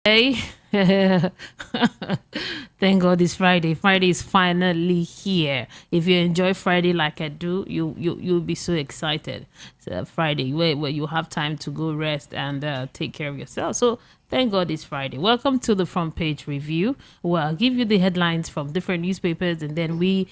Hey. Thank God it's Friday. Friday is finally here. If you enjoy Friday like I do, you'll be so excited. It's Friday where you have time to go rest and take care of yourself. So thank God it's Friday. Welcome to the front page review, where I'll give you the headlines from different newspapers and then we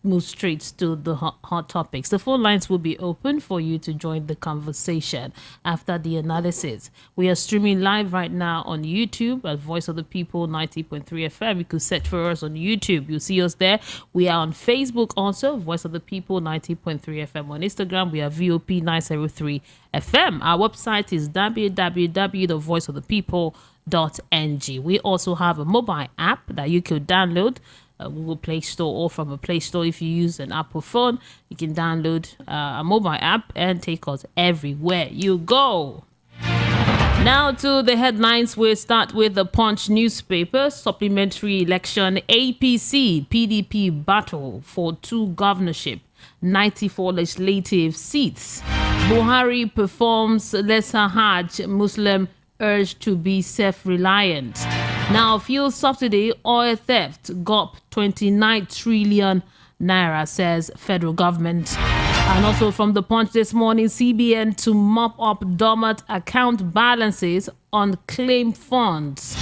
move straight to the hot topics. The phone lines will be open for you to join the conversation after the analysis. We are streaming live right now on YouTube at Voice of the People 90.3 FM. You could search for us on YouTube. You'll see us there. We are on Facebook also, Voice of the People 90.3 FM. On Instagram, we are VOP 903 FM. Our website is www.thevoiceofthepeople.ng. We also have a mobile app that you could download, Google Play Store or from a Play Store. If you use an Apple phone, you can download a mobile app and take us everywhere you go. Now to the headlines. We'll start with the Punch newspaper. Supplementary election, APC, PDP battle for 2 governorship, 94 legislative seats. Buhari performs lesser Hajj, Muslim urged to be self-reliant. Now, fuel subsidy, oil theft, GOP 29 trillion naira, says federal government. And also from the Punch this morning, CBN to mop up dormant account balances on claim funds.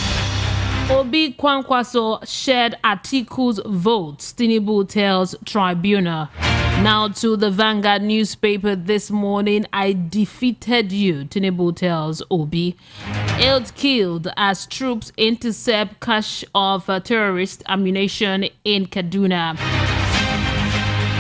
Obi Kwankwaso shared Atiku's votes, Tinubu tells tribunal. Now to the Vanguard newspaper this morning. I defeated you, Tinubu tells Obi. 8 killed as troops intercept cache of terrorist ammunition in Kaduna.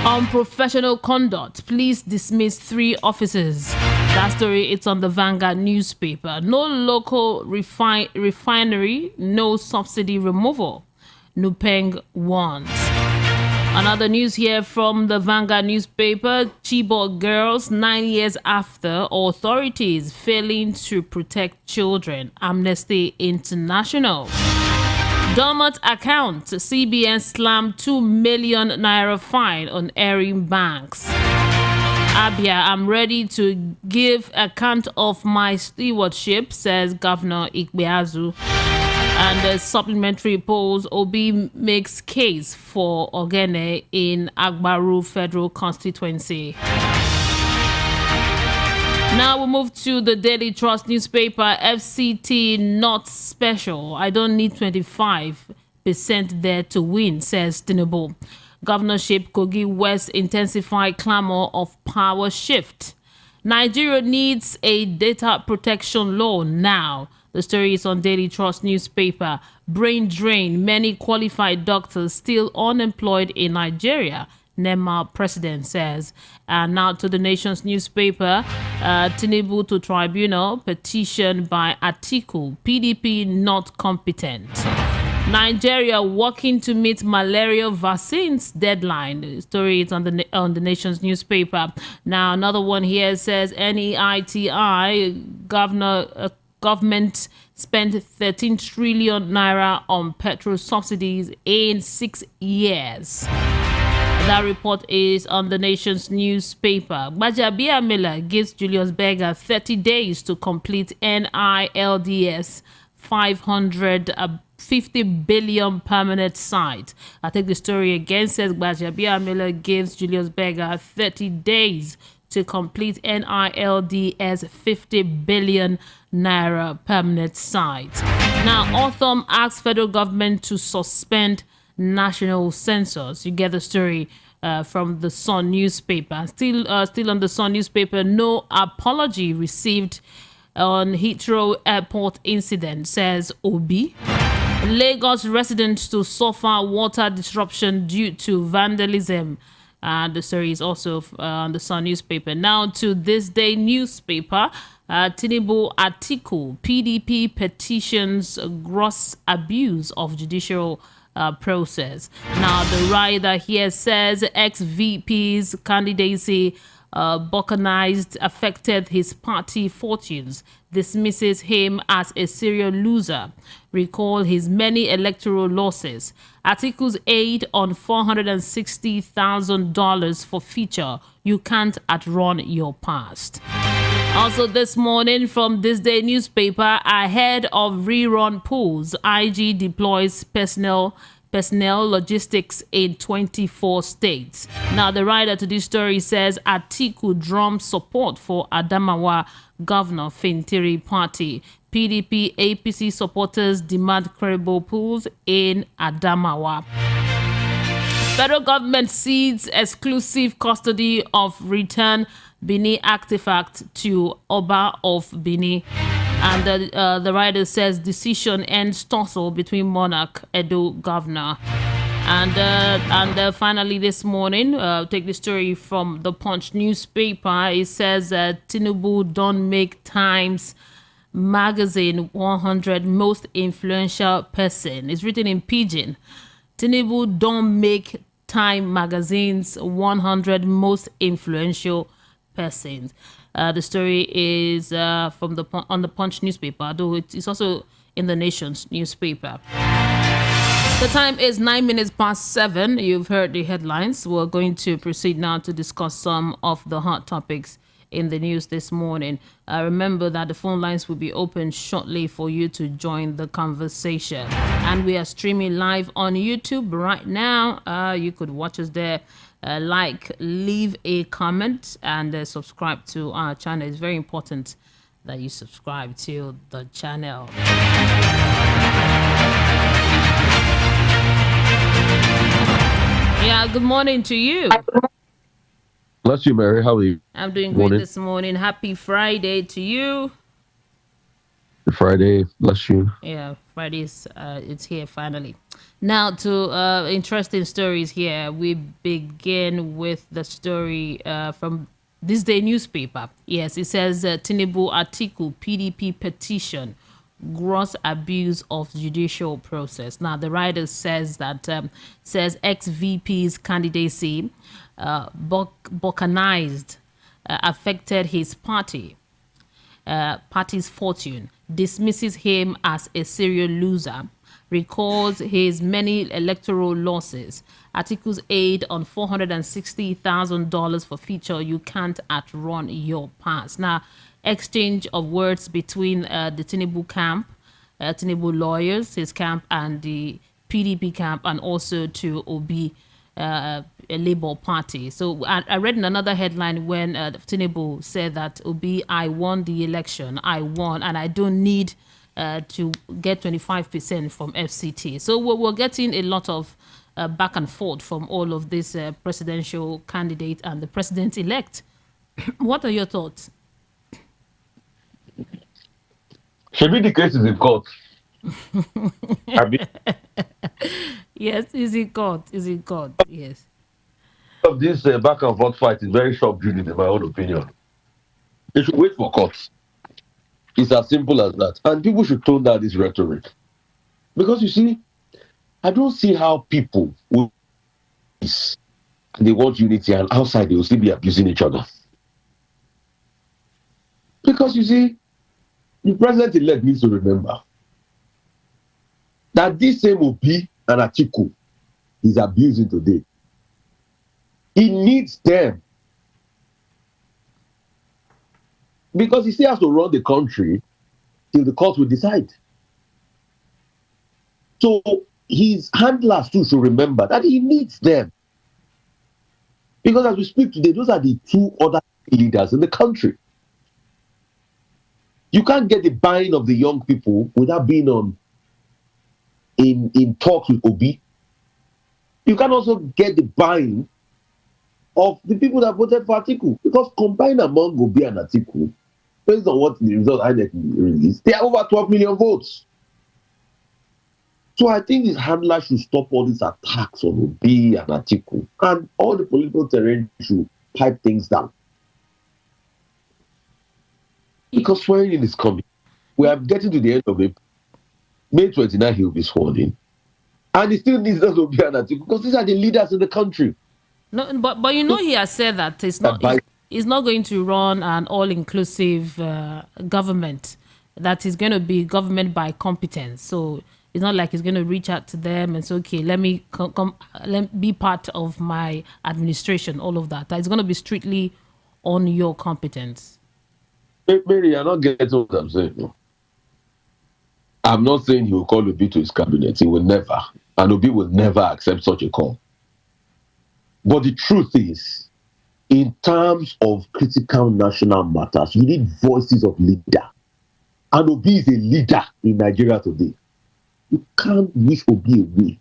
Unprofessional conduct. Police dismiss 3 officers. That story, it's on the Vanguard newspaper. No local refinery, no subsidy removal. Nupeng warns. Another news here from the Vanguard newspaper. Chibok girls 9 years after authorities failing to protect children. Amnesty International. Dormant account. CBN slammed 2 million naira fine on erring banks. Abia, I'm ready to give account of my stewardship, says Governor Ikpeazu. And the supplementary polls, Obi makes case for Ogene in Agbaru Federal Constituency. Now we move to the Daily Trust newspaper. FCT not special. I don't need 25% there to win, says Tinubu. Governorship Kogi West intensify clamor of power shift. Nigeria needs a data protection law now. The story is on Daily Trust newspaper. Brain drain. Many qualified doctors still unemployed in Nigeria, NEMA president says. And now to the Nation's newspaper. Tinubu to tribunal. Petition by Atiku. PDP not competent. Nigeria working to meet malaria vaccines deadline. The story is on the Nation's newspaper. Now another one here says NEITI government spent 13 trillion naira on petrol subsidies in 6 years. That report is on the Nation's newspaper. Gbajabia Miller gives Julius Berger 30 days to complete NILDS 550 billion permanent site. I take the story again. Says Gbajabia Miller gives Julius Berger 30 days to complete NILDS 50 billion naira permanent site. Now, Otham asks federal government to suspend national census. You get the story from the Sun newspaper. Still on the Sun newspaper. No apology received on Heathrow Airport incident, says Obi. Lagos residents to suffer water disruption due to vandalism. The story is also on the Sun newspaper. Now to This Day newspaper. Tinubu Atiku, PDP petitions gross abuse of judicial process. Now the rider here says ex-VP's candidacy balkanized affected his party fortunes, dismisses him as a serial loser, recall his many electoral losses. Atiku's aid on $460,000 for feature, you can't outrun your past. Also this morning from This Day newspaper, ahead of Rerun polls, IG deploys personnel logistics in 24 states. Now, the writer to this story says Atiku drums support for Adamawa Governor Fintiri Party. PDP APC supporters demand credible polls in Adamawa. Federal government cedes exclusive custody of return Benin artifact to Oba of Benin. And the writer says decision ends tussle between monarch Edo governor. And finally this morning, take the story from the Punch newspaper. It says Tinubu don't make Times magazine 100 most influential person. It's written in pidgin. Tinubu don't make Time magazine's 100 most influential persons. The story is on the Punch newspaper, though it's also in the Nation's newspaper. The time is 7:09. You've heard the headlines. We're going to proceed now to discuss some of the hot topics in the news this morning. Remember that the phone lines will be open shortly for you to join the conversation. And we are streaming live on YouTube right now. You could watch us there. Leave a comment, and subscribe to our channel. It's very important that you subscribe to the channel. Yeah, good morning to you. Bless you, Mary. How are you? I'm doing great this morning. Happy Friday to you. Friday, bless you. Yeah, Friday's it's here finally. Now to interesting stories here. We begin with the story from This Day newspaper. Yes, it says Tinubu Atiku PDP petition gross abuse of judicial process. Now the writer says that says ex-VP's candidacy balkanized affected his party's fortune, dismisses him as a serial loser, recalls his many electoral losses. Atiku's aid on $460,000 for feature you can't outrun your past. Now, exchange of words between the Tinubu camp, Tinubu lawyers, his camp, and the PDP camp, and also to Obi, a Labour Party. So I read in another headline when Tinubu said that Obi, I won the election, I won, and I don't need to get 25% from FCT. So we're getting a lot of back and forth from all of this presidential candidate and the president-elect. What are your thoughts? Maybe the case is in court. Yes, is in court. Is in court. Yes. Of this back and forth fight is very short driven, in my own opinion. They should wait for court. It's as simple as that. And people should tone down this rhetoric. Because you see, I don't see how people will they want unity and outside they will still be abusing each other. Because you see, the president-elect needs to remember that this same Obi and Atiku is abusing today. He needs them. Because he still has to run the country till the court will decide. So his handlers too should remember that he needs them. Because as we speak today, those are the two other leaders in the country. You can't get the buying of the young people without being in talks with Obi. You can also get the buying of the people that voted for Atiku. Because combined among Obi and Atiku, based on what the result INEC released, they are over 12 million votes. So I think his handler should stop all these attacks on Obi and Atiku, and all the political terrain should pipe things down. Because swearing in is coming. We are getting to the end of April. May 29, he will be sworn in. And he still needs us to be an Atiku because these are the leaders in the country. No, but you know he has said that he's not going to run an all-inclusive government. That is going to be government by competence. So it's not like he's going to reach out to them and say, okay, let me be part of my administration, all of that. It's going to be strictly on your competence. Mary, you're not getting what I'm saying. No. I'm not saying he will call Obi to his cabinet. He will never. And Obi will never accept such a call. But the truth is, in terms of critical national matters, you need voices of leader. And Obi is a leader in Nigeria today. You can't wish Obi away.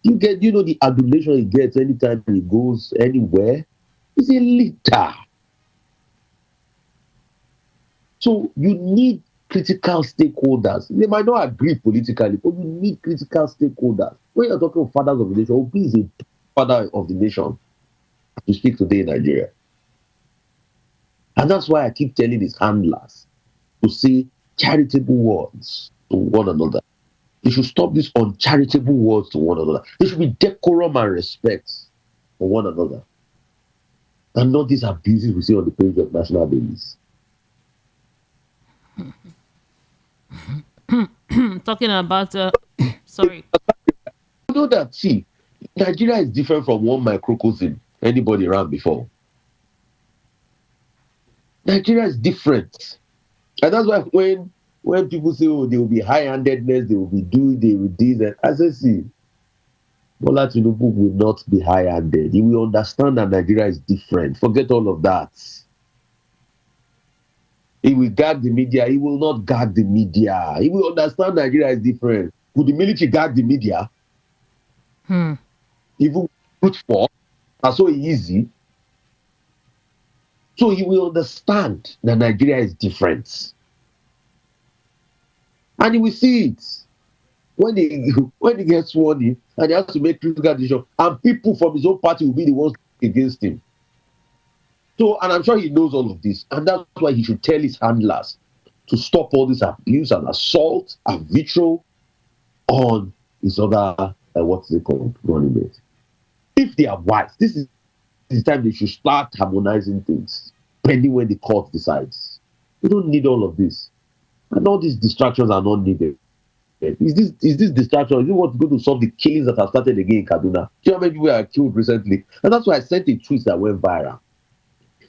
You know, the adulation he gets anytime he goes anywhere. He's a leader. So you need critical stakeholders. They might not agree politically, but you need critical stakeholders. When you're talking of fathers of the nation, Obi is a father of the nation to speak today in Nigeria. And that's why I keep telling his handlers to say charitable words to one another. They should stop this uncharitable words to one another. There should be decorum and respect for one another. And not these abuses we see on the page of national dailies. Talking about, sorry. You know that, see, Nigeria is different from one microcosm anybody around before. Nigeria is different. And that's why when people say, oh, there will be high-handedness, they will be this, and I say, see, Bola Tinubu will not be high-handed. He will understand that Nigeria is different. Forget all of that. He will gag the media. He will not gag the media. He will understand Nigeria is different. Could the military gag the media? Even brute force, that's so easy. So he will understand that Nigeria is different. And he will see it. When he gets sworn in and he has to make critical decisions, and people from his own party will be the ones against him. So, and I'm sure he knows all of this. And that's why he should tell his handlers to stop all this abuse and assault and vitriol on his other, what's it called, running mates. If they are wise, this is the time they should start harmonizing things, pending when the court decides. We don't need all of this. And all these distractions are not needed. Is this distraction? Is it what's going to solve the killings that have started again in Kaduna? Do you know how many people were killed recently? And that's why I sent a tweet that went viral.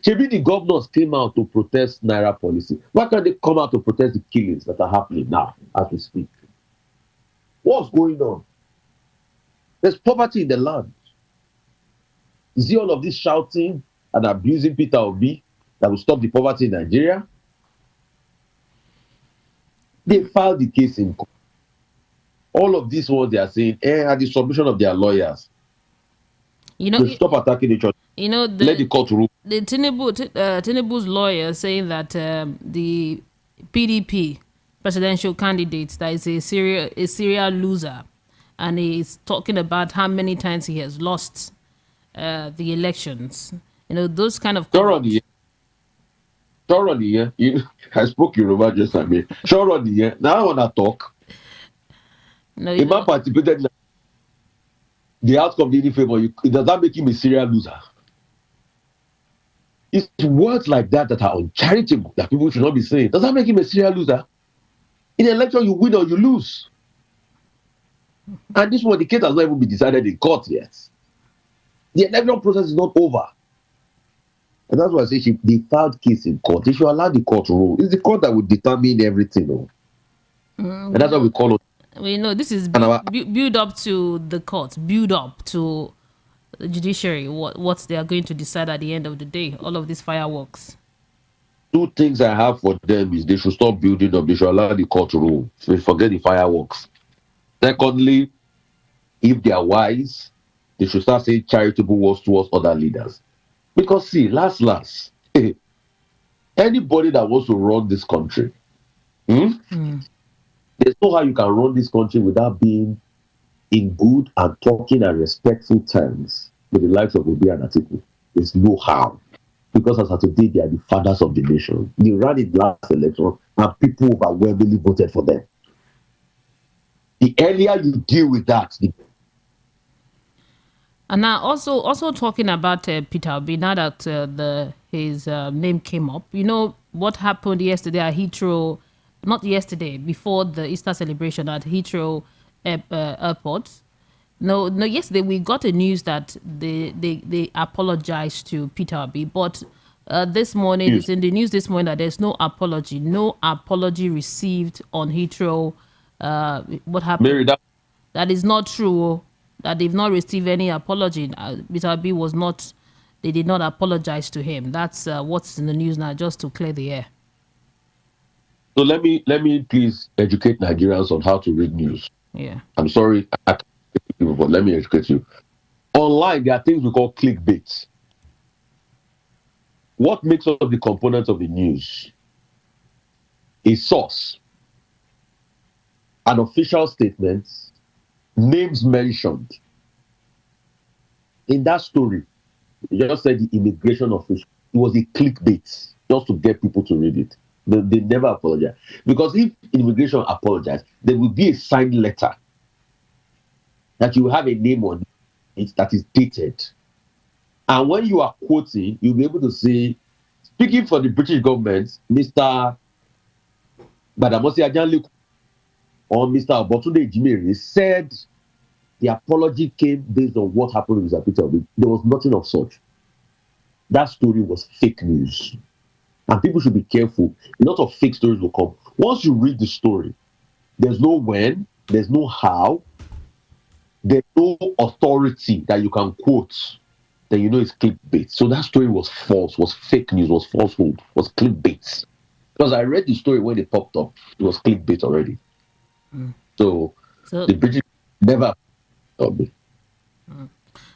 Maybe the governors came out to protest Naira policy. Why can't they come out to protest the killings that are happening now as we speak? What's going on? There's poverty in the land. You see all of this shouting and abusing Peter Obi that will stop the poverty in Nigeria? They filed the case in court. All of this, what they are saying, at the submission of their lawyers. You know, stop attacking each other. You know, Let the court rule. The Tinubu's lawyer saying that the PDP presidential candidate that is a serial loser, and he's talking about how many times he has lost the elections. You know, those kind of. Thoroughly, yeah. I spoke Yoruba just like me. Thoroughly, yeah. Now I want to talk. No, a man participated in the outcome didn't favor you. Does that make him a serial loser? It's words like that that are uncharitable that people should not be saying. Does that make him a serial loser? In an election, you win or you lose. And this one, the case has not even been decided in court yet. The election process is not over. And that's why I say they filed case in court. They should allow the court to rule. It's the court that will determine everything. And that's what we call it. We know this is build up to the court, build up to the judiciary, what they are going to decide at the end of the day, all of these fireworks. Two things I have for them is they should stop building up. They should allow the court to rule. So forget the fireworks. Secondly, if they are wise, they should start saying charitable words towards other leaders. Because see, last, anybody that wants to run this country, there's no how you can run this country without being in good and talking and respectful terms with the likes of Obi and Atiku. There's no how. Because as of today, they are the fathers of the nation. They ran in the last election and people overwhelmingly voted for them. The earlier you deal with that, and now also talking about Peter Obi, now that his name came up, you know what happened yesterday at Heathrow, not yesterday, before the Easter celebration at Heathrow Airport. No, yesterday we got the news that they apologized to Peter Obi, but This morning, News. it's in the news this morning that there's no apology received on Heathrow. What happened? Mary, That is not true. That they've not received any apology. Mr. B was not. They did not apologize to him. That's what's in the news now, just to clear the air. so let me please educate Nigerians on how to read news. Yeah. I'm sorry, I can't educate you, but let me educate you. Online, there are things we call clickbait. What makes up the components of the news? A source, an official statement, names mentioned. In that story, you just said the immigration official. It was a clickbait just to get people to read it. They never apologize. Because if immigration apologize, there will be a signed letter that you have a name on it that is dated. And when you are quoting, you'll be able to say, speaking for the British government, Mr. Badamosi Ajanle or Mr. Obotunde Ejimere said the apology came based on what happened with Mr. Peter Obi. There was nothing of such. That story was fake news. And people should be careful. A lot of fake stories will come. Once you read the story, there's no when, there's no how, there's no authority that you can quote, then you know it's clickbait. So that story was false, was fake news, was falsehood, was clickbait. Because I read the story when it popped up, it was clickbait already. So the British never told me.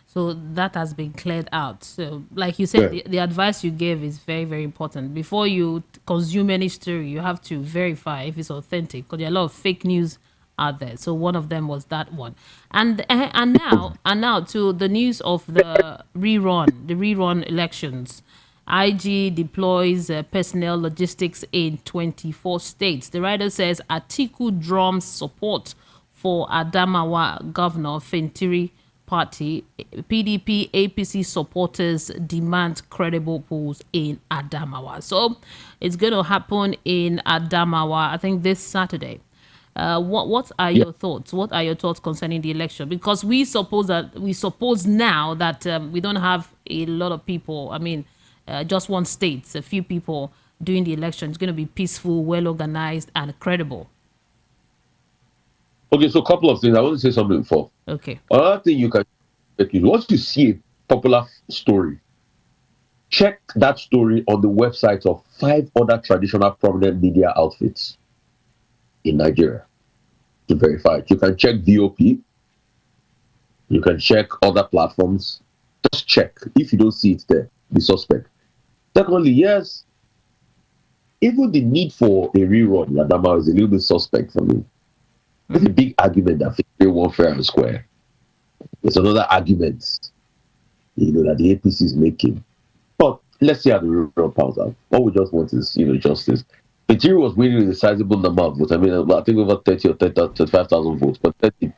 So that has been cleared out. So, like you said, the advice you gave is very, very important. Before you consume any story, you have to verify if it's authentic, because there are a lot of fake news out there. So one of them was that one. And now to the news of the rerun elections. IG deploys personnel logistics in 24 states. The writer says Atiku drums support for Adamawa Governor Fintiri Party. PDP APC supporters demand credible polls in Adamawa. So it's going to happen in Adamawa, I think, this Saturday. What are your thoughts? What are your thoughts concerning the election? Because we suppose now that we don't have a lot of people. I mean, just one state, a few people doing the election. It's going to be peaceful, well organized, and credible. Okay, so a couple of things. I want to say something before. Okay. Another thing you can check is once you see a popular story, check that story on the websites of 5 other traditional prominent media outfits in Nigeria to verify it. You can check VOP. You can check other platforms. Just check. If you don't see it there, be suspect. Secondly, yes, even the need for a rerun in Adamawa is a little bit suspect for me. It's a big argument that they want fair and square. There's another argument, that the APC is making. But let's see how the rerun pans out. What we just want is, justice. Fintiri was winning with a sizable number of votes. I mean, I think over 30 or 35,000 votes. But 30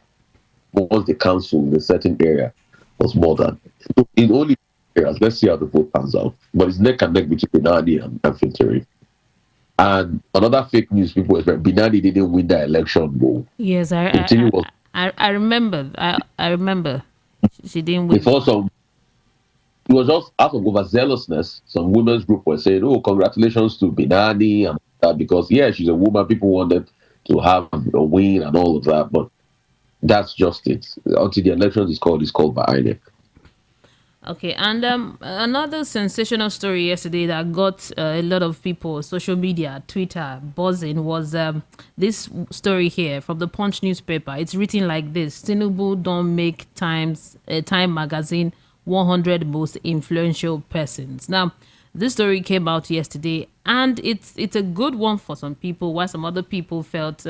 was the council in a certain area was more than. So in only areas, let's see how the vote pans out. But it's neck and neck between Binani and Fintiri. And another fake news people expect Binani didn't win the election. Bro. Yes, I remember. I remember. She didn't win. Before it was just out of overzealousness. Some women's group were saying, "Oh, congratulations to Binani," and that because she's a woman. People wanted to have a win and all of that, but that's just it. Until the election is called by INEC. Okay, and another sensational story yesterday that got a lot of people, social media, Twitter, buzzing was this story here from the Punch newspaper. It's written like this: Tinubu don't make Time magazine 100 most influential persons. Now, this story came out yesterday, and it's a good one for some people, while some other people felt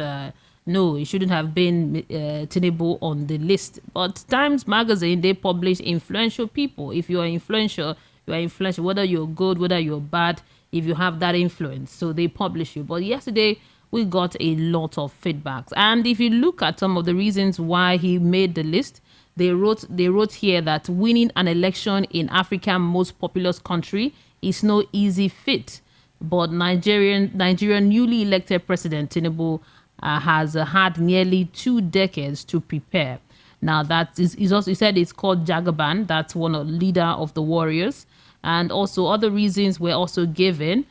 no, it shouldn't have been Tinubu on the list. But Times Magazine, they publish influential people. If you are influential, you are influential, whether you're good, whether you're bad, if you have that influence. So they publish you. But yesterday, we got a lot of feedbacks. And if you look at some of the reasons why he made the list, they wrote here that winning an election in Africa's most populous country is no easy feat. But Nigerian newly elected President Tinubu has had nearly 2 decades to prepare. Now, that is also, he said it's called Jagaban. That's one of leader of the warriors. And also other reasons were also given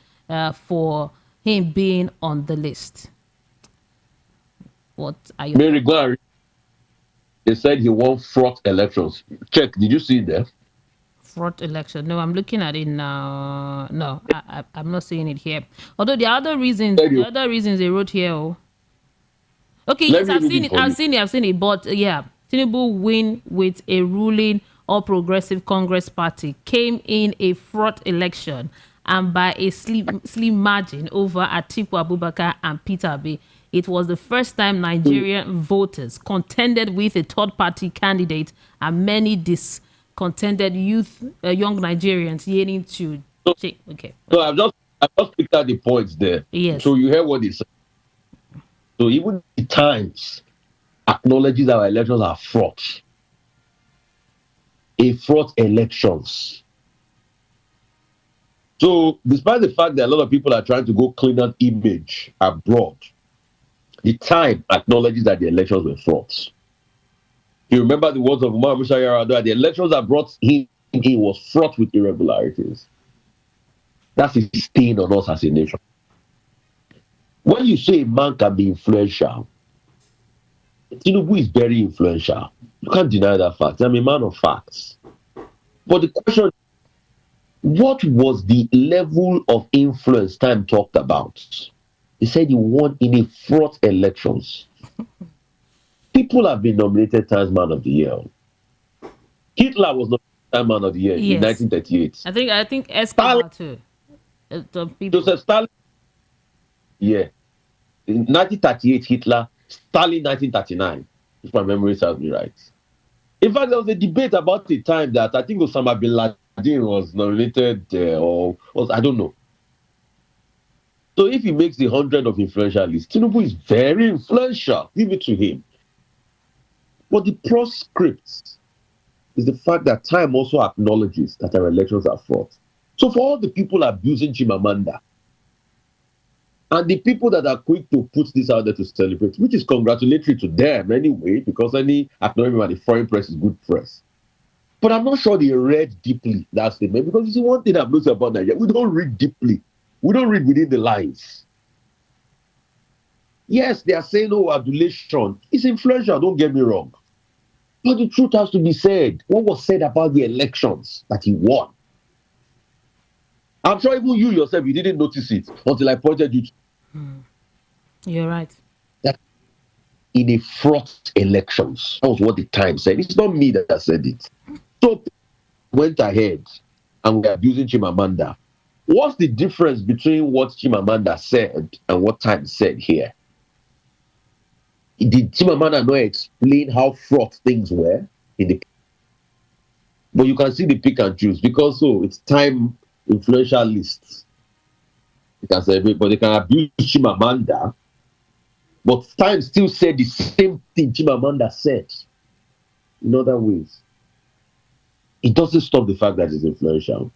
for him being on the list. What are you? Mary, go and they said he won fraud elections. Check. Did you see it there? Fraud election? No, I'm looking at it now. No, I'm not seeing it here. Although the other reasons, they wrote here. Oh. Okay, Let yes, me I've read seen it it. for I've you. seen it. I've seen it. But yeah, Tinubu win with a ruling All Progressive Congress Party came in a fraud election and by a slim margin over Atiku Abubakar and Peter Obi. It was the first time Nigerian voters contended with a third-party candidate, and many discontented young Nigerians yearning to. Okay. So I've just picked out the points there. Yes. So you hear what he said. So even the Times acknowledges our elections are fraud. A fraud elections. So despite the fact that a lot of people are trying to go clean up image abroad, the Time acknowledges that the elections were frauds. You remember the words of Umar Musa Yar'Adua, the elections that brought him in was fraught with irregularities. That's his stain on us as a nation. When you say a man can be influential, Tinubu is very influential. You can't deny that fact. I'm a man of facts. But the question, what was the level of influence Time talked about? He said he won in a fraud elections. People have been nominated Times Man of the Year. Hitler was nominated Time Man of the Year in 1938. I think Escobar too. Joseph Stalin, yeah. In 1938, Hitler, Stalin 1939, if my memory serves me right. In fact, there was a debate about the time that I think Osama bin Laden was nominated, or was, I don't know. So if he makes the 100 of influential list, Tinubu is very influential. Give it to him. But the proscript is the fact that Time also acknowledges that our elections are fraud. So for all the people abusing Chimamanda, and the people that are quick to put this out there to celebrate, which is congratulatory to them anyway, because any acknowledgement by the foreign press is good press. But I'm not sure they read deeply that statement, because you see, one thing I've noticed about Nigeria, we don't read deeply. We don't read within the lines. Yes, they are saying, oh, adulation. It's influential, don't get me wrong. But the truth has to be said. What was said about the elections that he won? I'm sure even you yourself, you didn't notice it until I pointed you to. You're right. That in a fraud elections. That was what the Times said. It's not me that said it. So went ahead and we're abusing Chimamanda. What's the difference between what Chimamanda said and what Times said here? Did Chimamanda not explain how fraught things were in the? But you can see the pick and choose, because it's Time influential lists. You can say, but they can abuse Chimamanda. But Time still said the same thing Chimamanda said in other ways. It doesn't stop the fact that it's influential.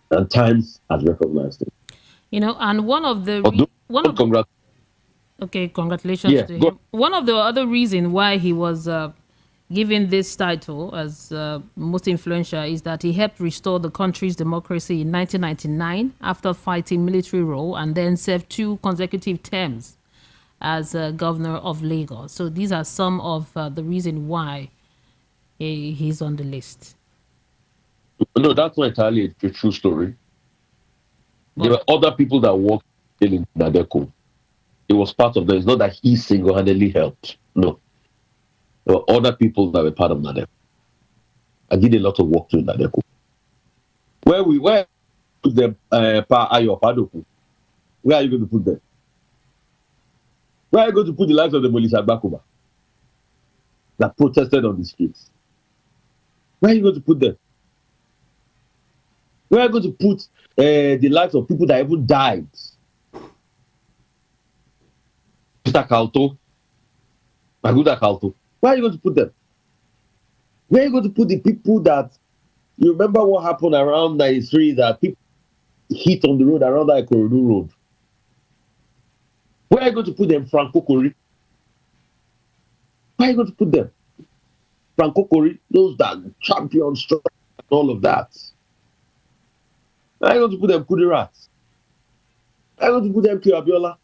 And Times has recognized it. And one of the okay, congratulations to him. One of the other reasons why he was given this title as most influential is that he helped restore the country's democracy in 1999 after fighting military rule, and then served 2 consecutive terms as governor of Lagos. So these are some of the reasons why he's on the list. No, that's not entirely a true story. There were other people that worked in Nadeco. It was part of them. It's not that he single-handedly helped. No. There were other people that were part of Nadeco. I did a lot of work to Nadeco. Where put them, Ayo Padoku? Where are you going to put them? Where are you going to put the lives of the Molisa Bakuba that protested on the streets? Where are you going to put them? Where are you going to put the lives of people that even died? Peter Kalto, Maguda Kalto. Where are you going to put them? Where are you going to put the people that, you remember what happened around 93, that people hit on the road around that Ikorodu road? Where are you going to put them? Franco Kori? Where are you going to put them? Franco Kori, those that champion strike and all of that. I want to put them Kudirat. I want to put them to Abiola.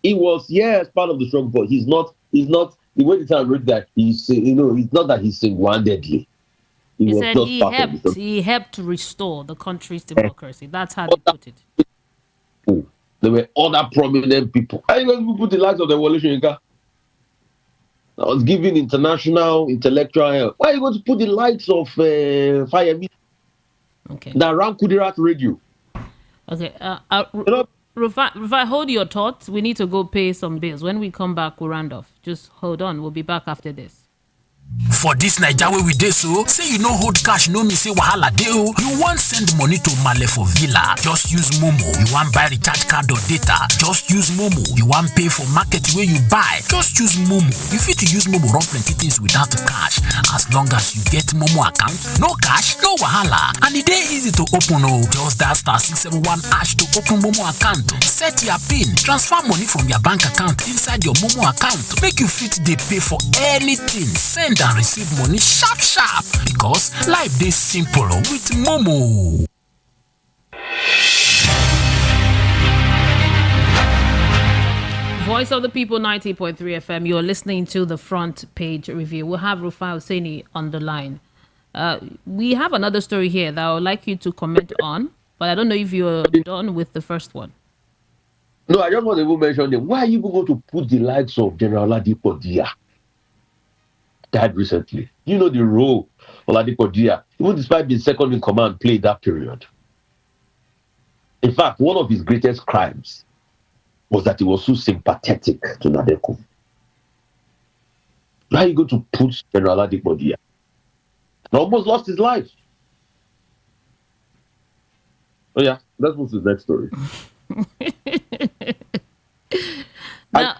He was, yes, part of the struggle, but he's not the way the time wrote that he's it's not that he's single-handedly. He He was said just part of the struggle. he helped to restore the country's democracy. That's how they put it. There were other prominent people. Are you going to put the likes of the Wole Soyinka? I was giving international intellectual help. Why are you going to put the likes of Fayemi Okay. that ran Kudirat Radio? Okay. Rufai, hold your thoughts. We need to go pay some bills. When we come back, we'll round off. Just hold on. We'll be back after this. For this Naija wey we dey so, say you no hold cash no mean say wahala dey o. You wan send money to Male for villa, just use Momo. You wan buy recharge card or data, just use Momo. You wan pay for market wey you buy, just use Momo. You fit to use Momo run plenty things without cash. As long as you get Momo account, no cash, no wahala. And e dey easy to open o. Just dial *671# to open Momo account. Set your PIN, transfer money from your bank account inside your Momo account. Make you fit dey pay for anything. Send and receive money sharp sharp because life dey simple with Momo. Voice of the People 90.3 FM. You're listening to the Front Page Review. We'll have Rufai Oseni on the line. We have another story here that I would like you to comment on, but I don't know if you're done with the first one. No, I just want to mention them. Why are you going to put the likes of General Oladipo Dia? Died recently. You know the role Oladipo Dia, even despite being second in command, played that period. In fact, one of his greatest crimes was that he was so sympathetic to Nadeko. Why are you going to put General Oladipo Dia? He almost lost his life. Oh yeah, let's move to the next story. Now,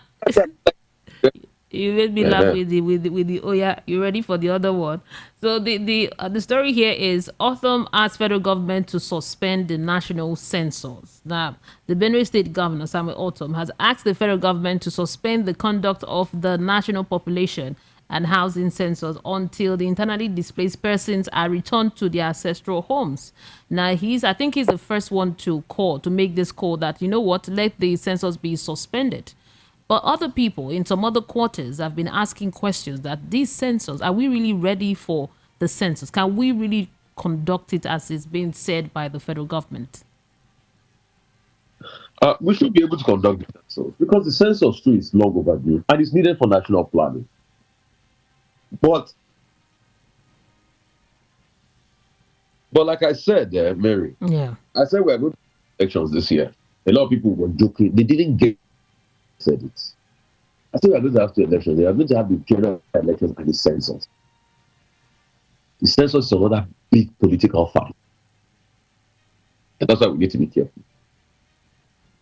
you made me laugh with the oh yeah, you ready for the other one? So the story here is Otham asks federal government to suspend the national census. Now, the Benue State Governor Samuel Otham has asked the federal government to suspend the conduct of the national population and housing census until the internally displaced persons are returned to their ancestral homes. Now, I think he's the first one to make this call that, you know what, let the census be suspended. But other people in some other quarters have been asking questions that these census, are we really ready for the census? Can we really conduct it as is being said by the federal government? We should be able to conduct the census because the census too is long overdue and it's needed for national planning. But like I said, Mary, I said we're going to elections this year. A lot of people were joking. They didn't get said it. I think we're going to have 2 elections. They are going to have the general elections and the census. The census is another big political fight. And that's why we need to be careful.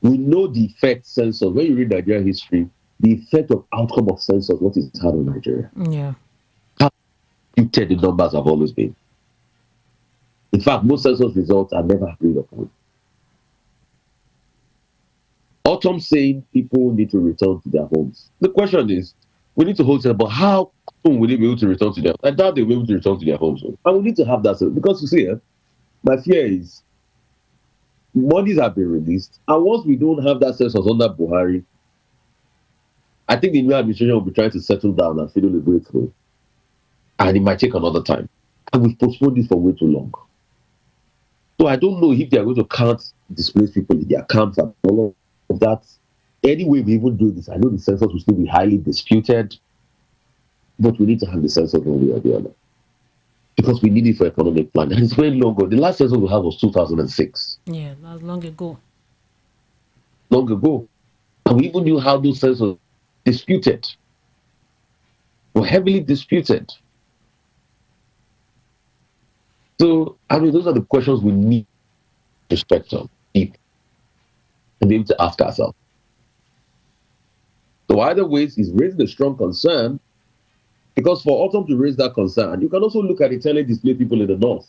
We know the effect census. When you read Nigerian history, the effect of outcome of census, what it's had on Nigeria. Yeah. How muted the numbers have always been. In fact, most census results are never agreed upon. Autumn saying people need to return to their homes. The question is, we need to hold it, but how soon will they be able to return to them? I doubt they'll be able to return to their homes. And we need to have that. Because you see, my fear is monies have been released. And once we don't have that census under Buhari, I think the new administration will be trying to settle down and fiddle the way through. And it might take another time. And we've postponed this for way too long. So I don't know if they are going to count displaced people in their camps and all of that. Any way we even do this, I know the census will still be highly disputed, but we need to have the census one way or the other. Because we need it for economic planning. And it's very long ago. The last census we had was 2006. Yeah, that was long ago. Long ago. And we even knew how those census disputed. Were heavily disputed. So, I mean, those are the questions we need to respect on deep and be able to ask ourselves. So either ways, he's raising a strong concern, because for Autumn to raise that concern, you can also look at internally displaced people in the north,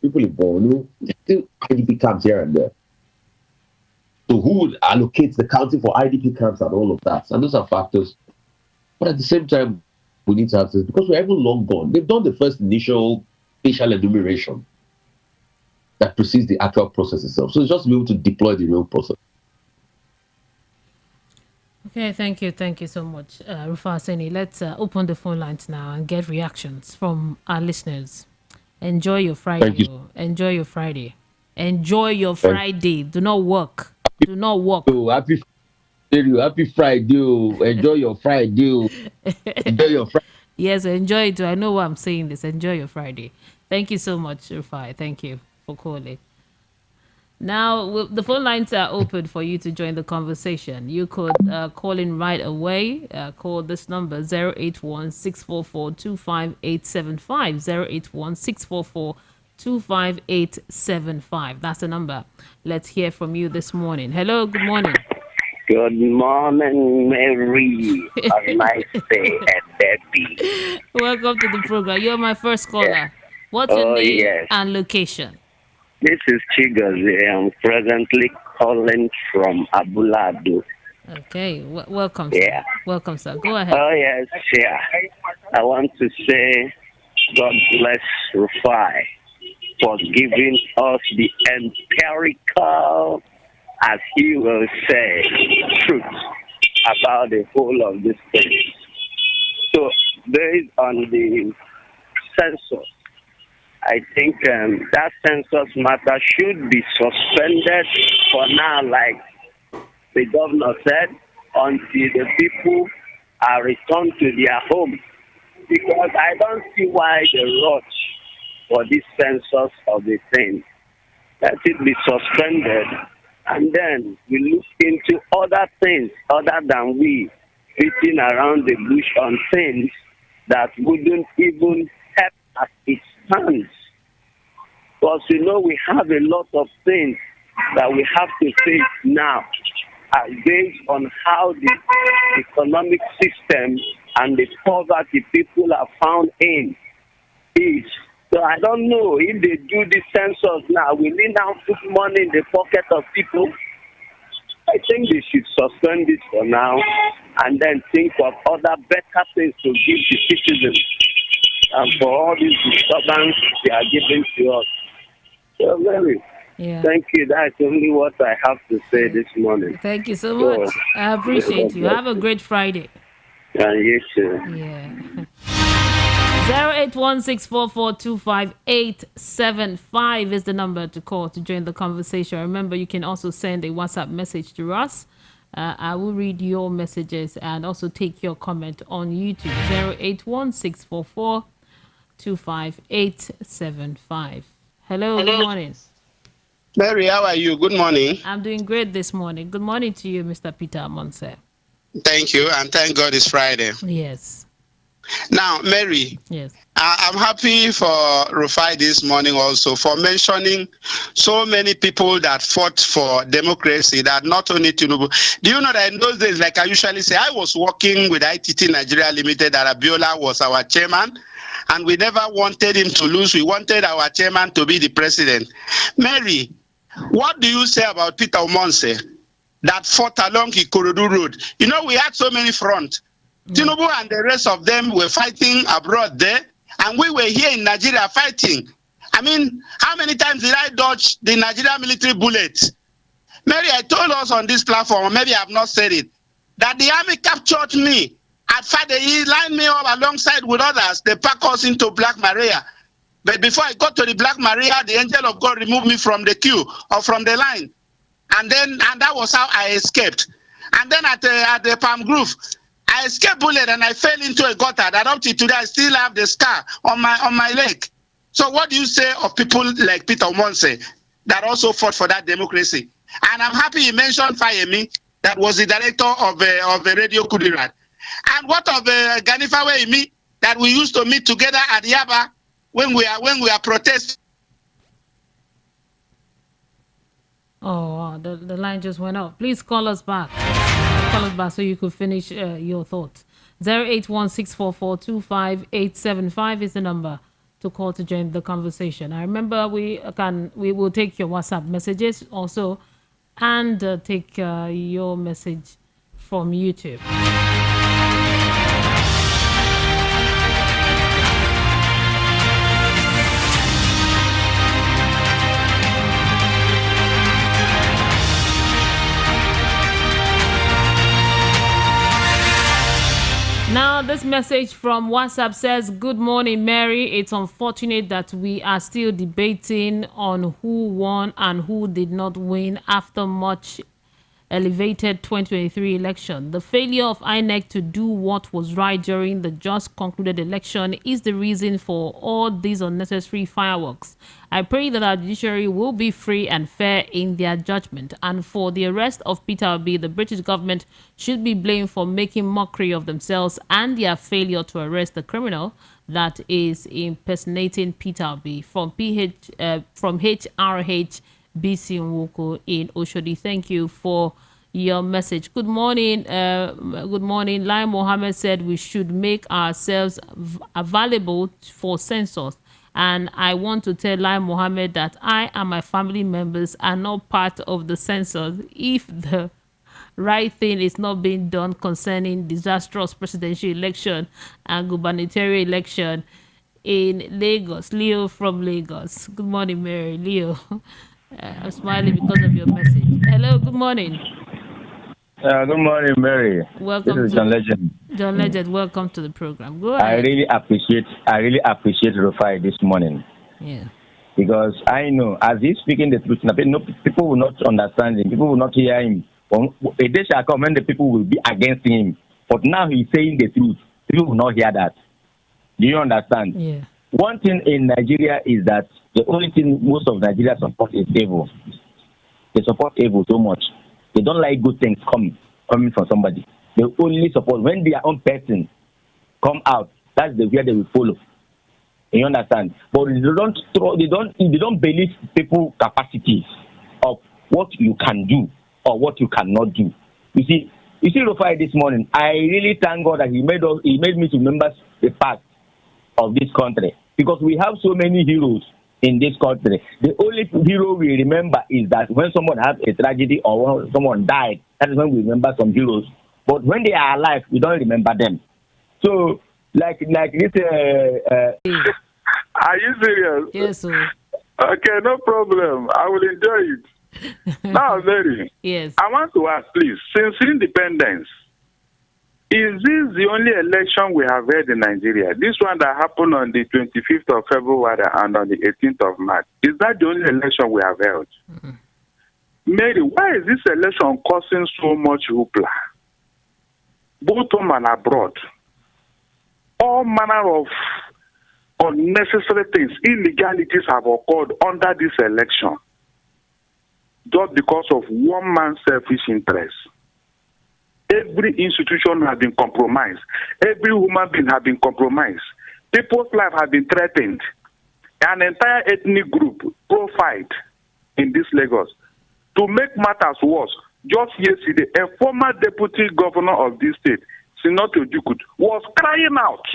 people in Borno, still IDP camps here and there. So who would allocate the county for IDP camps and all of that? And those are factors. But at the same time, we need to have this, because we're even long gone. They've done the first initial facial enumeration. that precedes the actual process itself. So it's just to be able to deploy the real process. Okay, thank you so much, Rufai Oseni. Let's open the phone lines now and get reactions from our listeners. Enjoy your Thank Friday. you. Enjoy your Friday. Enjoy your Thank Friday. Do not work. Do not work. you. Happy Friday. Enjoy your Friday. Enjoy your Friday. Yes, enjoy it. I know why I'm saying this. Enjoy your Friday. Thank you so much, Rufai. Thank you for calling. Now, the phone lines are open for you to join the conversation. You could call in right away. Call this number 081 644 25875. That's the number. Let's hear from you this morning. Hello, good morning. Good morning, Mary. Have a nice day at Debbie. Welcome to the program. You're my first caller. What's your name and location? This is Chigozie. I'm presently calling from Abulado. Okay, welcome, sir. Yeah. Welcome, sir. Go ahead. Oh, yes, yeah. I want to say God bless Rufai for giving us the empirical, as he will say, truth about the whole of this thing. So, based on the census, I think that census matter should be suspended for now, like the governor said, until the people are returned to their homes. Because I don't see why the rush for this census of the thing. Let it be suspended, and then we look into other things other than we beating around the bush on things that wouldn't even help as it stands. Because we have a lot of things that we have to face now based on how the economic system and the poverty people are found in is. So I don't know if they do the census now, will they now put money in the pocket of people? I think they should suspend this for now and then think of other better things to give the citizens and for all these disturbance they are giving to us. So, Mary, thank you. That's only what I have to say this morning. Thank you so much. I appreciate you. Have a great Friday. And you too. Yeah. 08164425875 is the number to call to join the conversation. Remember, you can also send a WhatsApp message to us. I will read your messages and also take your comment on YouTube. 08164425875. Hello, good morning. Mary, how are you? Good morning. I'm doing great this morning. Good morning to you, Mr. Peter Amonse. Thank you, and thank God it's Friday. Yes. Now, Mary. Yes. I'm happy for Rufai this morning also for mentioning so many people that fought for democracy, that not only Tinubu. Do you know that in those days, like I usually say, I was working with ITT Nigeria Limited, that Abiola was our chairman, and we never wanted him to lose. We wanted our chairman to be the president. Mary, what do you say about Peter Omonse that fought along Ikorodu Road? We had so many fronts. Tinubu and the rest of them were fighting abroad there, and we were here in Nigeria fighting. I mean, how many times did I dodge the Nigeria military bullets? Mary, I told us on this platform, or maybe I have not said it, that the army captured me. At Friday, he lined me up alongside with others. They packed us into Black Maria. But before I got to the Black Maria, the angel of God removed me from the queue or from the line. And that was how I escaped. And then at the Palm Grove, I escaped bullet and I fell into a gutter that up to today I still have the scar on my leg. So what do you say of people like Peter Omonse that also fought for that democracy? And I'm happy you mentioned Fayemi, that was the director of Radio Kudirat. And what of Ganifa Imi, that we used to meet together at Yaba when we are protesting? Oh, the line just went off. Please call us back. Call us back so you could finish your thoughts. 08164425875 is the number to call to join the conversation. I remember we will take your WhatsApp messages also, and take your message from YouTube. Now, this message from WhatsApp says, "Good morning, Mary. It's unfortunate that we are still debating on who won and who did not win after much elevated 2023 election. The failure of INEC to do what was right during the just concluded election is the reason for all these unnecessary fireworks. I pray that our judiciary will be free and fair in their judgment. And for the arrest of Peter Obi, the British government should be blamed for making mockery of themselves and their failure to arrest the criminal that is impersonating Peter Obi." From HRH BC Nwoko in Oshodi. Thank you for your message. Good morning. Good morning. Lai Mohammed said we should make ourselves available for census. And I want to tell Lai Mohammed that I and my family members are not part of the census if the right thing is not being done concerning disastrous presidential election and gubernatorial election in Lagos. Leo from Lagos. Good morning, Mary. Leo. I'm smiling because of your message. Hello, good morning. Good morning, Mary. Welcome. This is John Legend. John Legend, welcome to the program. Go ahead. I really appreciate Rufai this morning. Yeah. Because I know, as he's speaking the truth, people will not understand him. People will not hear him. A day shall come when the people will be against him. But now he's saying the truth. People will not hear that. Do you understand? Yeah. One thing in Nigeria is that the only thing most of Nigeria support is evil. They support evil so much. They don't like good things coming from somebody. They only support when their own person come out. That's where they will follow. You understand? But they don't believe people's capacities of what you can do or what you cannot do. You see, Rufai this morning, I really thank God that he made me to remember the past of this country, because we have so many heroes in this country. The only hero we remember is that when someone has a tragedy or when someone died, that is when we remember some heroes. But when they are alive, we don't remember them. So, like this. Are you serious? Yes, sir. Okay, no problem. I will enjoy it. Now, Mary. Yes. I want to ask, please, since independence, is this the only election we have had in Nigeria? This one that happened on the 25th of February and on the 18th of March. Is that the only election we have held? Mm-hmm. Mary, why is this election causing so much hoopla? Both home and abroad. All manner of unnecessary things, illegalities have occurred under this election. Just because of one man's selfish interest. Every institution has been compromised. Every human being has been compromised. People's life has been threatened. An entire ethnic group profiled in this Lagos. To make matters worse, just yesterday, a former deputy governor of this state, Senator Atiku, was crying out.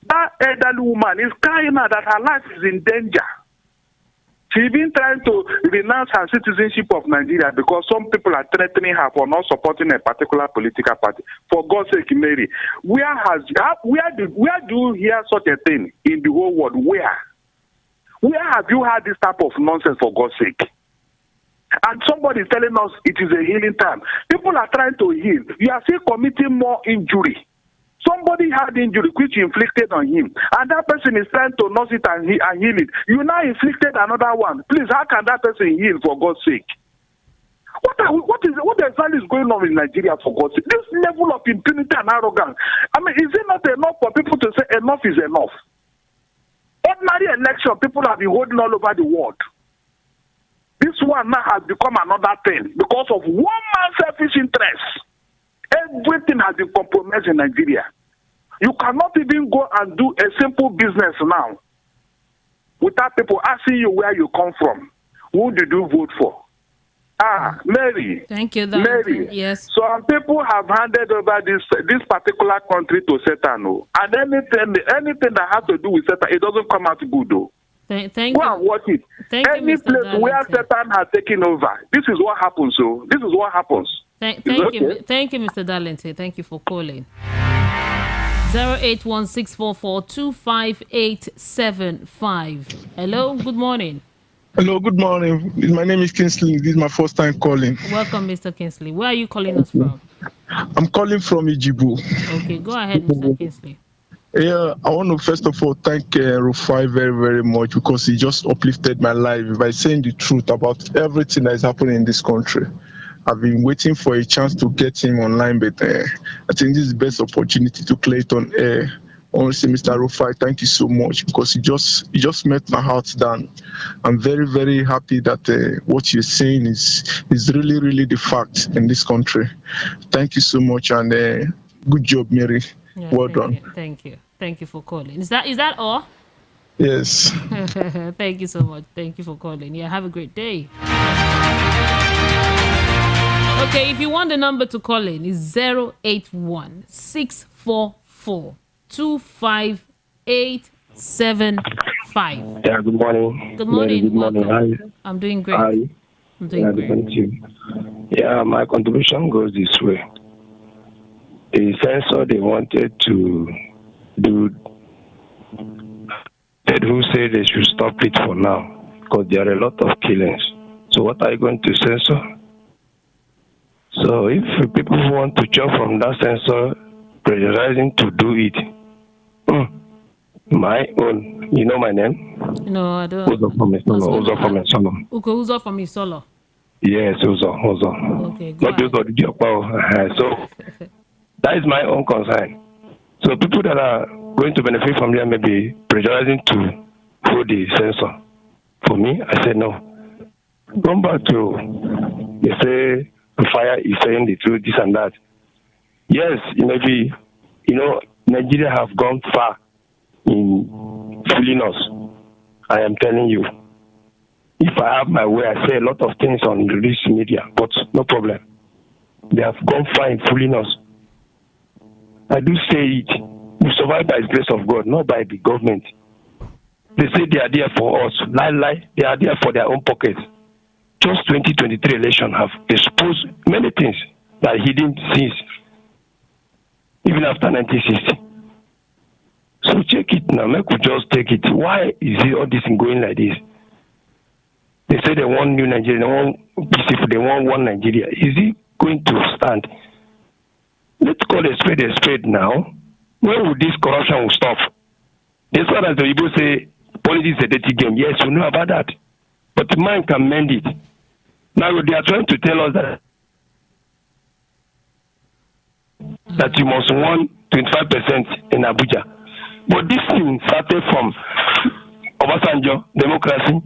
That elderly woman is crying out that her life is in danger. She's been trying to renounce her citizenship of Nigeria because some people are threatening her for not supporting a particular political party. For God's sake, Mary, where do you hear such a thing in the whole world? Where have you had this type of nonsense, for God's sake? And somebody is telling us it is a healing time. People are trying to heal. You are still committing more injury. Somebody had injury which you inflicted on him, and that person is trying to nurse it and heal it. You now inflicted another one. Please, how can that person heal, for God's sake? What exactly is going on in Nigeria, for God's sake? This level of impunity and arrogance. I mean, is it not enough for people to say enough is enough? Ordinary election, people have been holding all over the world. This one now has become another thing because of one man's selfish interest. Everything has been compromised in Nigeria. You cannot even go and do a simple business now without people asking you where you come from. Who did you vote for? Mary. Thank you, Mary. Yes. Some people have handed over this particular country to Satan, and anything that has to do with Satan, it doesn't come out good, though. Thank Go you. and watch it. Any place where Satan has taken over, this is what happens. So this is what happens. Thank you, Mr. Darlington. Thank you for calling. 08164425875. Hello, good morning. Hello, good morning. My name is Kingsley. This is my first time calling. Welcome, Mr. Kingsley. Where are you calling us from? I'm calling from Ijibu. Okay, go ahead, Mr. Kingsley. Yeah, I want to first of all thank Rufai very, very much because he just uplifted my life by saying the truth about everything that is happening in this country. I've been waiting for a chance to get him online, but I think this is the best opportunity to play it on air. I want to say, Mr. Rufai, thank you so much because he just met my heart down. I'm very, very happy that what you're saying is really, really the fact in this country. Thank you so much, and good job, Mary. Yeah, well done. Thank you for calling. Is that all? Yes. Thank you so much. Thank you for calling. Yeah, have a great day. Okay, if you want the number to call in, it's 081 644 25875. Yeah, good morning. Good morning. Good morning. Hi. I'm doing great. Hi. I'm doing great. Thank you. Yeah, my contribution goes this way. The censor they wanted to do, who said they should stop it for now because there are a lot of killings. So what are you going to censor? So if people want to chop from that censor, pressurizing to do it, my own, you know my name? No, I don't. Uzo from Isolo. Uzo from Isolo. Yes, Uzo. Okay, go ahead. So that is my own concern. So people that are going to benefit from there may be pressurizing to hold the censor. For me, I said no. Going back to, they say the fire is saying the truth, this and that. Yes, it may be, Nigeria have gone far in fooling us. I am telling you. If I have my way, I say a lot of things on this media, but no problem. They have gone far in fooling us. I do say it. We survive by the grace of God, not by the government. They say they are there for us. Lie. They are there for their own pockets. Just 2023 election have exposed many things that hidden since even after 1960. So check it now. Make we just take it. Why is all this going like this? They say they want new Nigeria, they want peaceful, they want one Nigeria. Is it going to stand? Let's call a spade now. When will this corruption will stop? As far as the people say politics is a dirty game, yes, we know about that. But the man can mend it. Now they are trying to tell us that you must won 25% in Abuja. But this thing started from Obasanjo, democracy,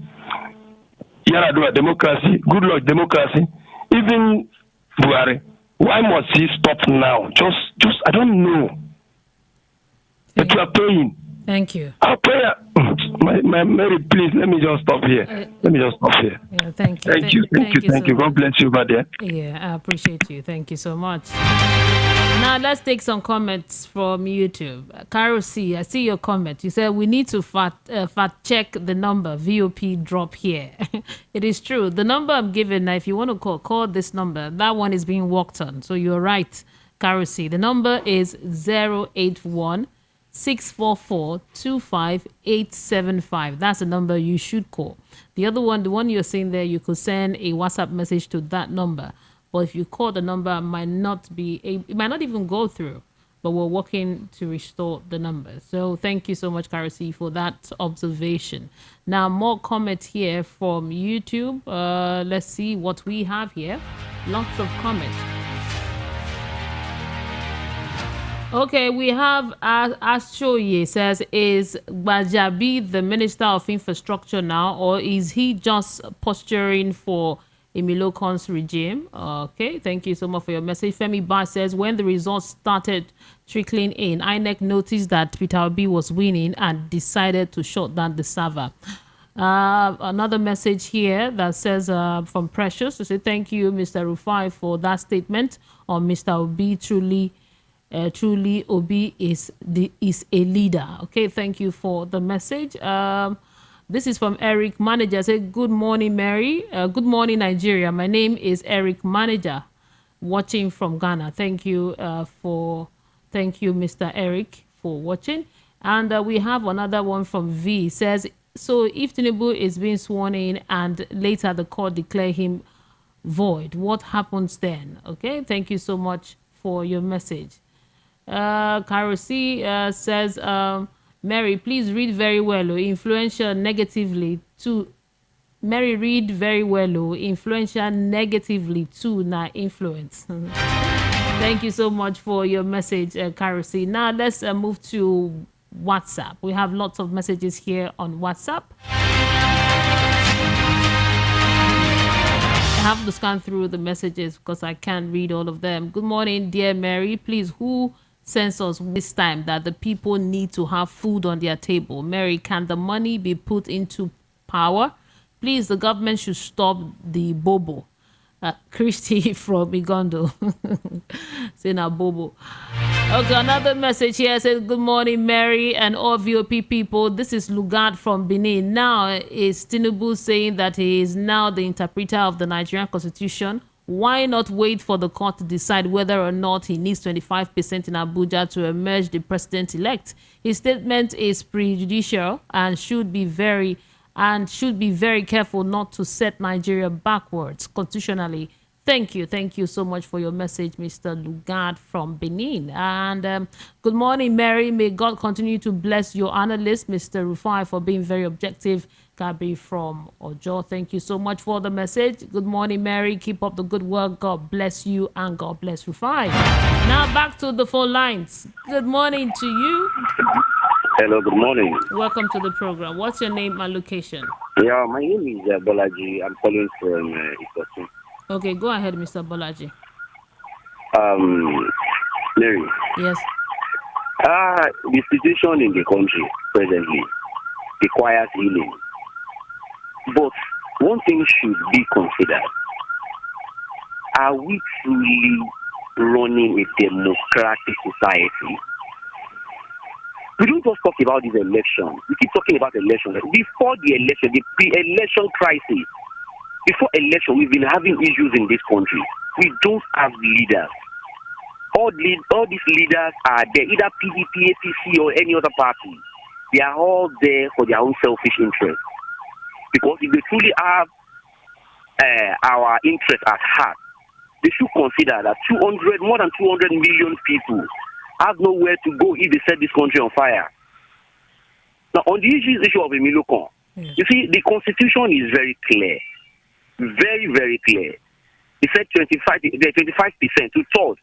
Yaradua, democracy, good Lord, democracy, even Buhari. Why must he stop now? Just I don't know. But you are paying. Thank you. Our prayer, my Mary, please let me just stop here. Yeah, thank you. Thank you. God bless you over there. Yeah, I appreciate you. Thank you so much. Now let's take some comments from YouTube. Carol C, I see your comment. You said we need to fact check the number VOP drop here. It is true. The number I'm giving now, if you want to call this number. That one is being worked on. So you're right, Carol C. The number is 081 644 25875. That's the number you should call. The other one, the one you're saying there, you could send a WhatsApp message to that number. But if you call the number, it might not even go through. But we're working to restore the number. So thank you so much, Karasi, for that observation. Now, more comments here from YouTube. Let's see what we have here. Lots of comments. Okay, we have Ashoye says, is Bajabi the Minister of Infrastructure now, or is he just posturing for Emilokon's regime? Okay, thank you so much for your message. Femi Bar says, when the results started trickling in, INEC noticed that Peter Obi was winning and decided to shut down the server. Another message here that says from Precious to say, thank you, Mr. Rufai, for that statement on Mr. Obi. Truly, Obi is a leader. Okay, thank you for the message. This is from Eric Manager. Say, good morning, Mary. Good morning, Nigeria. My name is Eric Manager, watching from Ghana. Thank you, Mr. Eric, for watching. And we have another one from V. It says, so if Tinubu is being sworn in and later the court declare him void, what happens then? Okay, thank you so much for your message. Karosi says, Mary, please read very well. Influential negatively to Mary, read very well. Influential negatively to na influence. Thank you so much for your message, Karosi. Now let's move to WhatsApp. We have lots of messages here on WhatsApp. I have to scan through the messages because I can't read all of them. Good morning, dear Mary. Please, who sends us this time that the people need to have food on their table? Mary, can the money be put into power? Please, the government should stop the bobo. Christy from Igondo. Saying a bobo. Okay, another message here says, good morning, Mary and all VOP people. This is Lugard from Benin. Now is Tinubu saying that he is now the interpreter of the Nigerian Constitution. Why not wait for the court to decide whether or not he needs 25% in Abuja to emerge the president-elect? His statement is prejudicial and should be very careful not to set Nigeria backwards constitutionally. Thank you so much for your message, Mr. Lugard from Benin. And good morning, Mary. May God continue to bless your analyst, Mr. Rufai, for being very objective. Gabi from Ojo, thank you so much for the message. Good morning, Mary. Keep up the good work. God bless you and God bless Rufai. Now back to the phone lines. Good morning to you. Hello, good morning. Welcome to the program. What's your name and location? Yeah, my name is Bolaji. I'm calling from Ikotu. Okay, go ahead, Mr. Bolaji. Mary. Yes. The situation in the country presently requires healing. But one thing should be considered. Are we truly running a democratic society? We don't just talk about this election. We keep talking about election. Before the election, the pre-election crisis, before election, we've been having issues in this country. We don't have leaders. All these leaders are there, either PDP, APC, or any other party. They are all there for their own selfish interests. Because if they truly have our interests at heart, they should consider that more than 200 million people have nowhere to go if they set this country on fire. Now, on the issue of Emilokon, you see, the constitution is very clear. Very, very clear. It said 25%, two-thirds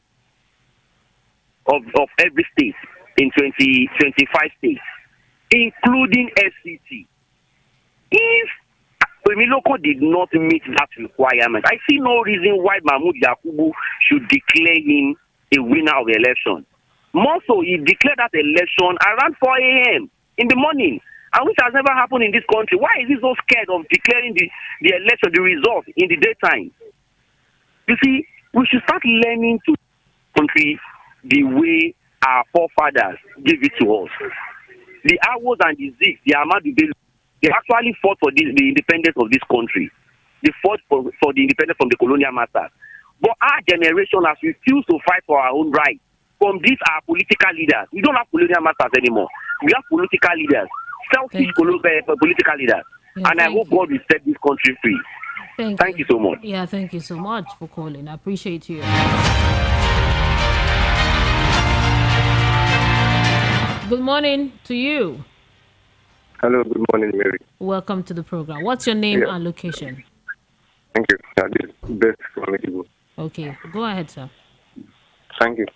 of every state in 25 states, including FCT. If Emilokon did not meet that requirement, I see no reason why Mahmoud Yakubu should declare him a winner of the election. More so, he declared that election around 4 a.m. in the morning, and which has never happened in this country. Why is he so scared of declaring the election, the result, in the daytime? You see, we should start learning to country the way our forefathers gave it to us. The Awos and the Zigs, the Ahmadu Bello, they actually fought for the independence of this country. They fought for the independence from the colonial masters. But our generation has refused to fight for our own rights. From these are political leaders. We don't have colonial masters anymore. We have political leaders, selfish political leaders. Yeah, and I hope God will set this country free. Thank you so much. Yeah, thank you so much for calling. I appreciate you. Good morning to you. Hello, good morning, Mary. Welcome to the program. What's your name and location? Thank you. This is Best from Atiku. Okay, go ahead, sir. Thank you.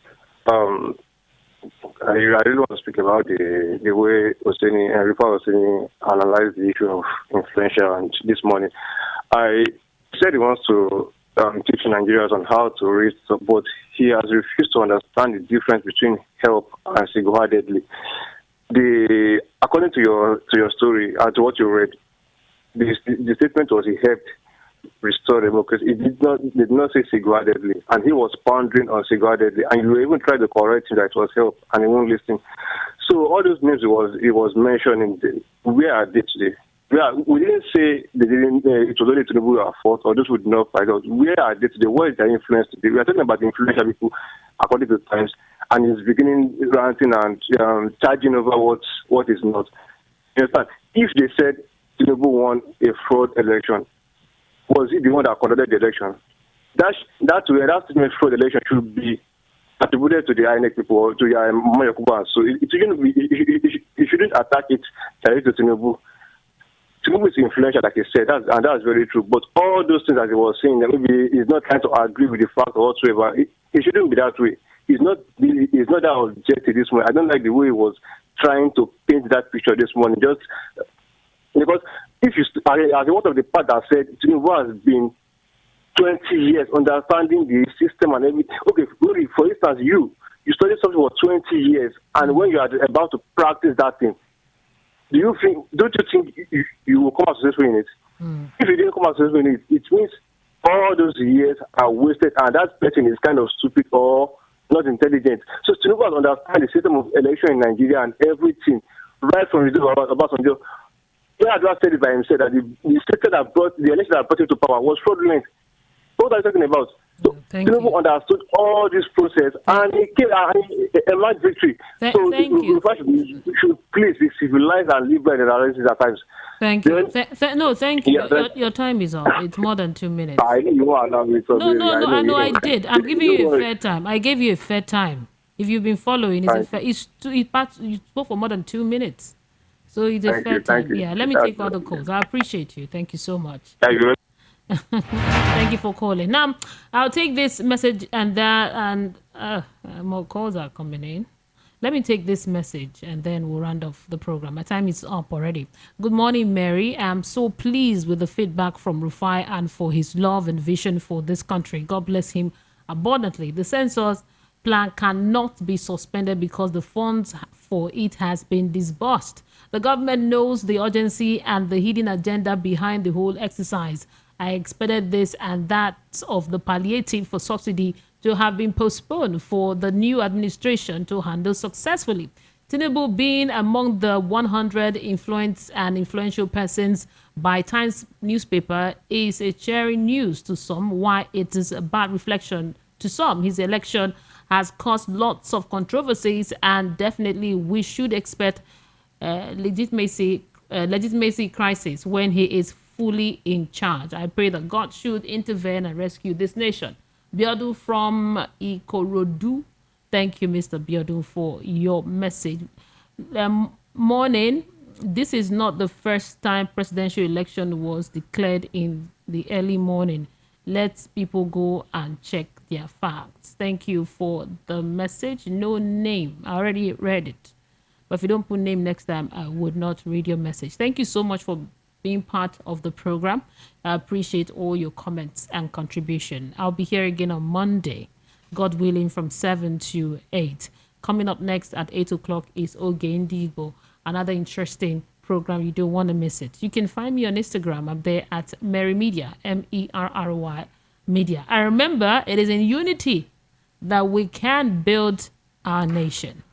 I really want to speak about the way Rufai Oseni analyzed the issue of influential, and this morning I said he wants to teach Nigerians on how to raise support. He has refused to understand the difference between help and single-handedly. According to your story and to what you read, the statement was he helped restore democracy. It did not say single-handedly, and he was pondering on single-handedly, and you even tried to correct him that it was help, and he won't listen. So all those names he was mentioning, where are they today? We didn't say it was only Tinubu our fault, or those would not fight out. Where are they today? What is their influence today? We are talking about influential people according to the times, and he's beginning ranting and charging over what is not. In fact, if they said Tinubu won a fraud election, was he the one that conducted the election? That fraud election should be attributed to the INEC people or to Mayakuba. So it shouldn't be, you shouldn't attack it directly to Tinubu. Tinubu is influential, like I said, and that's very true. But all those things, as he was saying, that maybe he's not trying to agree with the fact or whatsoever. It shouldn't be that way. It's not that objective this morning. I don't like the way he was trying to paint that picture this morning. Just because if you, as one of the part that said, Tinubu has been 20 years understanding the system and everything. Okay, for instance, you studied something for 20 years, and when you are about to practice that thing, don't you think you will come out successful in it? If you didn't come out successful in it, it means all those years are wasted, and that person is kind of stupid or not intelligent. So Tinubu has understand the system of election in Nigeria and everything, right from about some job. Yeah, I said it by himself that the system that brought the election that brought him to power was fraudulent. What are you talking about? So Tinubu understood all this process and he came a large victory. So thank you. Should please be civilized and live by the analysis at times. Thank you. Thank you. Your time is up. It's more than 2 minutes. I know you allow me to. No, I know I did. I'm giving you a fair time. I gave you a fair time. If you've been following, it's a fair. You spoke for more than 2 minutes, so it's a fair time. Yeah, let me take all the calls. I appreciate you. Thank you so much. Thank you. Thank you for calling. Now, I'll take this message and more calls are coming in. Let me take this message and then we'll round off the program. My time is up already. Good morning, Mary. I'm so pleased with the feedback from Rufai and for his love and vision for this country. God bless him abundantly. The census plan cannot be suspended because the funds for it has been disbursed. The government knows the urgency and the hidden agenda behind the whole exercise. I expected this and that of the palliative for subsidy to have been postponed for the new administration to handle successfully. Tinubu being among the 100 influential persons by Times newspaper is a cheering news to some, while it is a bad reflection to some. His election has caused lots of controversies, and definitely we should expect legitimacy crisis when he is fully in charge. I pray that God should intervene and rescue this nation. Biodu from Ikorodu. Thank you, Mr. Biodu, for your message. Morning. This is not the first time presidential election was declared in the early morning. Let people go and check their facts. Thank you for the message. No name. I already read it. But if you don't put name next time, I would not read your message. Thank you so much for being part of the program. I appreciate all your comments and contribution. I'll be here again on Monday, God willing, from 7 to 8. Coming up next at 8 o'clock is Oge Indigo, another interesting program. You don't want to miss it. You can find me on Instagram. I'm there at Merry Media, MERRY Media. I remember it is in unity that we can build our nation.